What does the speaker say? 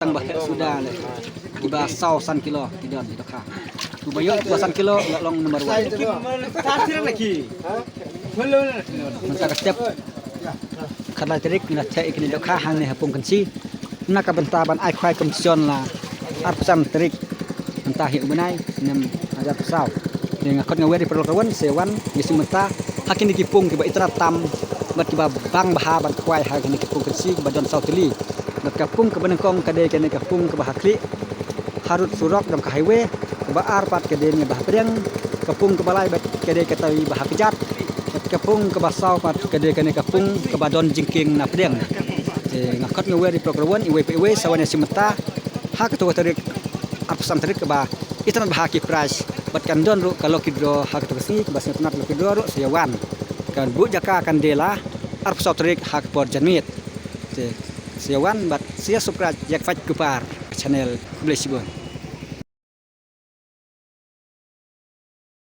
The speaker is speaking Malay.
Tang bakal sudah le. Iba sausan kilo tidak di dokha. Tu bayo 2 kilo long nomor 1. Tasir lagi. Belum. Masa setiap kala terik na cai kini dokha hang ni hapung kansi. Na ka bentaban ai khwai komision la. Arpsam terik entah hi benai nem ajar pesau. Dengan kot ngaweri perlakuan sewan ngising menta hakin dikipung tiba itra tam bat tiba bang baha bat khwai hakin dikipung kansi ke badon sautili. Bat kapung ke benengkong kade kene kapung ke bahakli harut surok dam ke highway ke baar pat kade ni bah pedang kapung ke balai bat kade katawi bah kejat bat kapung ke basau pat kade kene kapung ke badon jingking na pedang ngakot ngawe di program iwe sawane simeta hak tu tarik apsam tarik ke bah itan bah ki price bat kandon ru kalau kidro hak tu kesini ke basnya tunat lu kidro ru siawan kan bu jaka kan dela apsam tarik hak por janmit siawan bat sia subscribe jak fat kupar channel Blessibon.